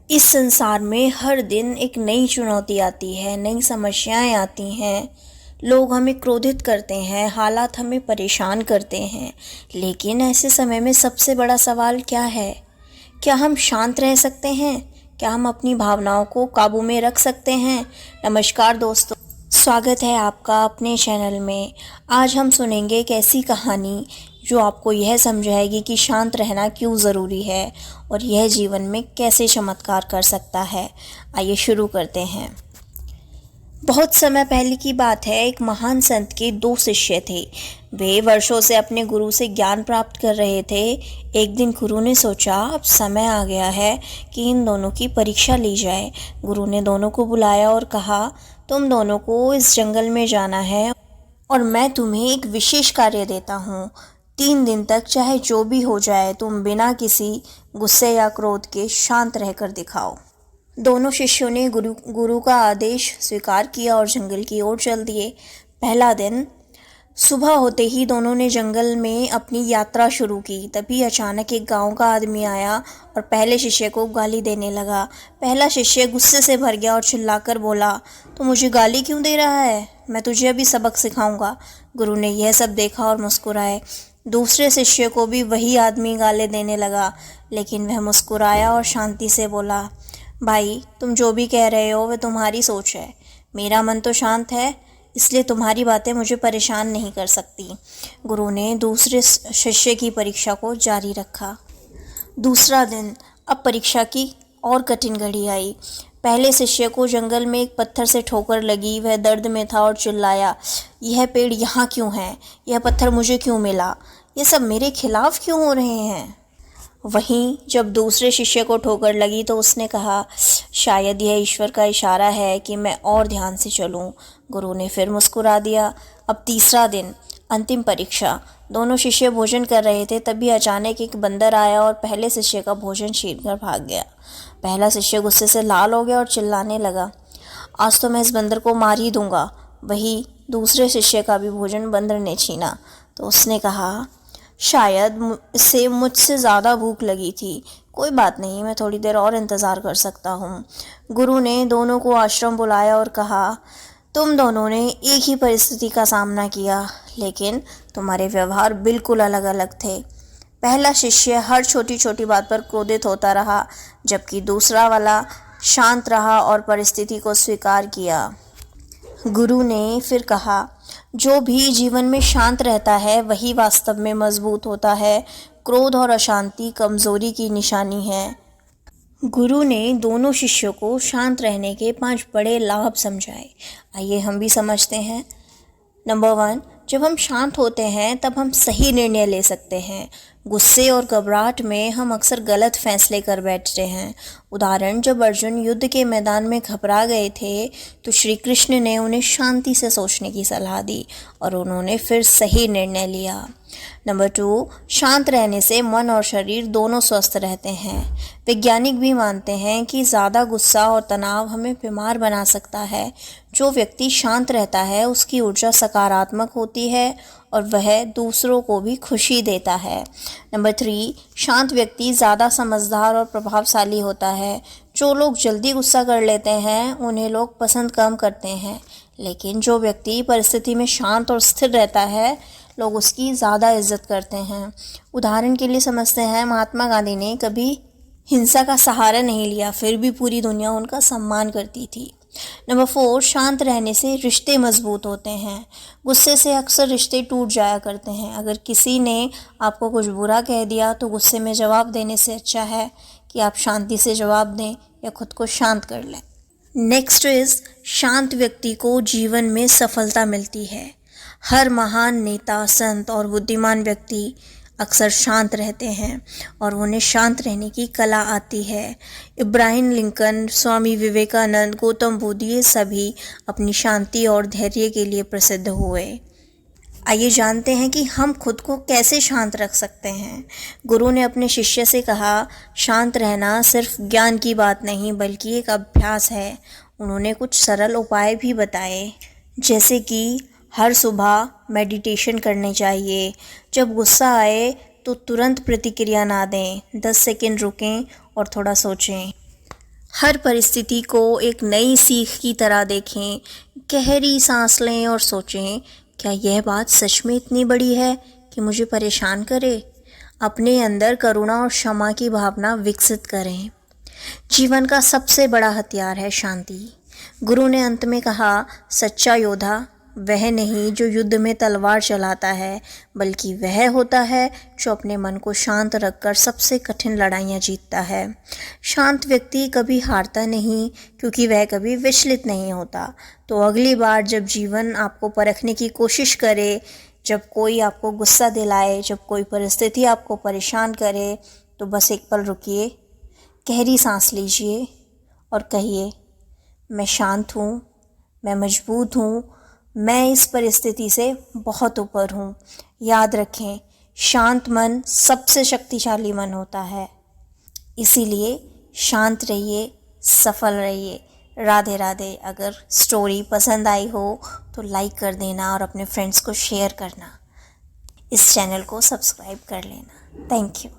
इस संसार में हर दिन एक नई चुनौती आती है, नई समस्याएं आती हैं। लोग हमें क्रोधित करते हैं, हालात हमें परेशान करते हैं। लेकिन ऐसे समय में सबसे बड़ा सवाल क्या है? क्या हम शांत रह सकते हैं? क्या हम अपनी भावनाओं को काबू में रख सकते हैं? नमस्कार दोस्तों, स्वागत है आपका अपने चैनल में। आज हम सुनेंगे एक ऐसी कहानी जो आपको यह समझाएगी कि शांत रहना क्यों ज़रूरी है और यह जीवन में कैसे चमत्कार कर सकता है। आइए शुरू करते हैं। बहुत समय पहले की बात है। एक महान संत के दो शिष्य थे। वे वर्षों से अपने गुरु से ज्ञान प्राप्त कर रहे थे। एक दिन गुरु ने सोचा, अब समय आ गया है कि इन दोनों की परीक्षा ली जाए। गुरु ने दोनों को बुलाया और कहा, तुम दोनों को इस जंगल में जाना है और मैं तुम्हें एक विशेष कार्य देता हूँ। 3 दिन तक चाहे जो भी हो जाए, तुम बिना किसी गुस्से या क्रोध के शांत रहकर दिखाओ। दोनों शिष्यों ने गुरु का आदेश स्वीकार किया और जंगल की ओर चल दिए। पहला दिन, सुबह होते ही दोनों ने जंगल में अपनी यात्रा शुरू की। तभी अचानक एक गांव का आदमी आया और पहले शिष्य को गाली देने लगा। पहला शिष्य गुस्से से भर गया और चिल्लाकर बोला, तो मुझे गाली क्यों दे रहा है? मैं तुझे अभी सबक सिखाऊंगा। गुरु ने यह सब देखा और मुस्कुराए। दूसरे शिष्य को भी वही आदमी गाली देने लगा, लेकिन वह मुस्कुराया और शांति से बोला, भाई, तुम जो भी कह रहे हो वह तुम्हारी सोच है। मेरा मन तो शांत है, इसलिए तुम्हारी बातें मुझे परेशान नहीं कर सकती। गुरु ने दूसरे शिष्य की परीक्षा को जारी रखा। दूसरा दिन, अब परीक्षा की और कठिन घड़ी आई। पहले शिष्य को जंगल में एक पत्थर से ठोकर लगी। वह दर्द में था और चिल्लाया, यह पेड़ यहाँ क्यों है? यह पत्थर मुझे क्यों मिला? ये सब मेरे खिलाफ क्यों हो रहे हैं? वहीं जब दूसरे शिष्य को ठोकर लगी तो उसने कहा, शायद यह ईश्वर का इशारा है कि मैं और ध्यान से चलूं। गुरु ने फिर मुस्कुरा दिया। अब तीसरा दिन, अंतिम परीक्षा। दोनों शिष्य भोजन कर रहे थे। तभी अचानक एक बंदर आया और पहले शिष्य का भोजन छीनकर भाग गया। पहला शिष्य गुस्से से लाल हो गया और चिल्लाने लगा, आज तो मैं इस बंदर को मार ही दूंगा। वही दूसरे शिष्य का भी भोजन बंदर ने छीना तो उसने कहा, शायद इसे मुझसे ज़्यादा भूख लगी थी। कोई बात नहीं, मैं थोड़ी देर और इंतज़ार कर सकता हूँ। गुरु ने दोनों को आश्रम बुलाया और कहा, तुम दोनों ने एक ही परिस्थिति का सामना किया, लेकिन तुम्हारे व्यवहार बिल्कुल अलग अलग थे। पहला शिष्य हर छोटी छोटी बात पर क्रोधित होता रहा, जबकि दूसरा वाला शांत रहा और परिस्थिति को स्वीकार किया। गुरु ने फिर कहा, जो भी जीवन में शांत रहता है वही वास्तव में मजबूत होता है। क्रोध और अशांति कमजोरी की निशानी है। गुरु ने दोनों शिष्यों को शांत रहने के 5 बड़े लाभ समझाए। आइए हम भी समझते हैं। नंबर 1, जब हम शांत होते हैं तब हम सही निर्णय ले सकते हैं। गुस्से और घबराहट में हम अक्सर गलत फैसले कर बैठते हैं। उदाहरण, जब अर्जुन युद्ध के मैदान में घबरा गए थे तो श्री कृष्ण ने उन्हें शांति से सोचने की सलाह दी और उन्होंने फिर सही निर्णय लिया। नंबर 2, शांत रहने से मन और शरीर दोनों स्वस्थ रहते हैं। वैज्ञानिक भी मानते हैं कि ज़्यादा गुस्सा और तनाव हमें बीमार बना सकता है। जो व्यक्ति शांत रहता है उसकी ऊर्जा सकारात्मक होती है और वह दूसरों को भी खुशी देता है। नंबर 3, शांत व्यक्ति ज़्यादा समझदार और प्रभावशाली होता है। जो लोग जल्दी गुस्सा कर लेते हैं उन्हें लोग पसंद कम करते हैं, लेकिन जो व्यक्ति परिस्थिति में शांत और स्थिर रहता है लोग उसकी ज़्यादा इज्जत करते हैं। उदाहरण के लिए समझते हैं, महात्मा गांधी ने कभी हिंसा का सहारा नहीं लिया, फिर भी पूरी दुनिया उनका सम्मान करती थी। नंबर 4, शांत रहने से रिश्ते मजबूत होते हैं। गुस्से से अक्सर रिश्ते टूट जाया करते हैं। अगर किसी ने आपको कुछ बुरा कह दिया तो गुस्से में जवाब देने से अच्छा है कि आप शांति से जवाब दें या खुद को शांत कर लें। नेक्स्ट इज, शांत व्यक्ति को जीवन में सफलता मिलती है। हर महान नेता, संत और बुद्धिमान व्यक्ति अक्सर शांत रहते हैं और उन्हें शांत रहने की कला आती है। इब्राहिम लिंकन, स्वामी विवेकानंद, गौतम बुद्ध, ये सभी अपनी शांति और धैर्य के लिए प्रसिद्ध हुए। आइए जानते हैं कि हम खुद को कैसे शांत रख सकते हैं। गुरु ने अपने शिष्य से कहा, शांत रहना सिर्फ ज्ञान की बात नहीं बल्कि एक अभ्यास है। उन्होंने कुछ सरल उपाय भी बताए, जैसे कि हर सुबह मेडिटेशन करने चाहिए। जब गुस्सा आए तो तुरंत प्रतिक्रिया ना दें, 10 सेकंड रुकें और थोड़ा सोचें। हर परिस्थिति को एक नई सीख की तरह देखें, गहरी सांस लें और सोचें, क्या यह बात सच में इतनी बड़ी है कि मुझे परेशान करे? अपने अंदर करुणा और क्षमा की भावना विकसित करें। जीवन का सबसे बड़ा हथियार है शांति। गुरु ने अंत में कहा, सच्चा योद्धा वह नहीं जो युद्ध में तलवार चलाता है, बल्कि वह होता है जो अपने मन को शांत रखकर सबसे कठिन लड़ाइयाँ जीतता है। शांत व्यक्ति कभी हारता नहीं, क्योंकि वह कभी विचलित नहीं होता। तो अगली बार जब जीवन आपको परखने की कोशिश करे, जब कोई आपको गुस्सा दिलाए, जब कोई परिस्थिति आपको परेशान करे, तो बस एक पल रुकिए, गहरी सांस लीजिए और कहिए, मैं शांत हूँ, मैं मजबूत हूँ, मैं इस परिस्थिति से बहुत ऊपर हूँ। याद रखें, शांत मन सबसे शक्तिशाली मन होता है। इसीलिए शांत रहिए, सफल रहिए। राधे राधे। अगर स्टोरी पसंद आई हो तो लाइक कर देना और अपने फ्रेंड्स को शेयर करना। इस चैनल को सब्सक्राइब कर लेना। Thank you.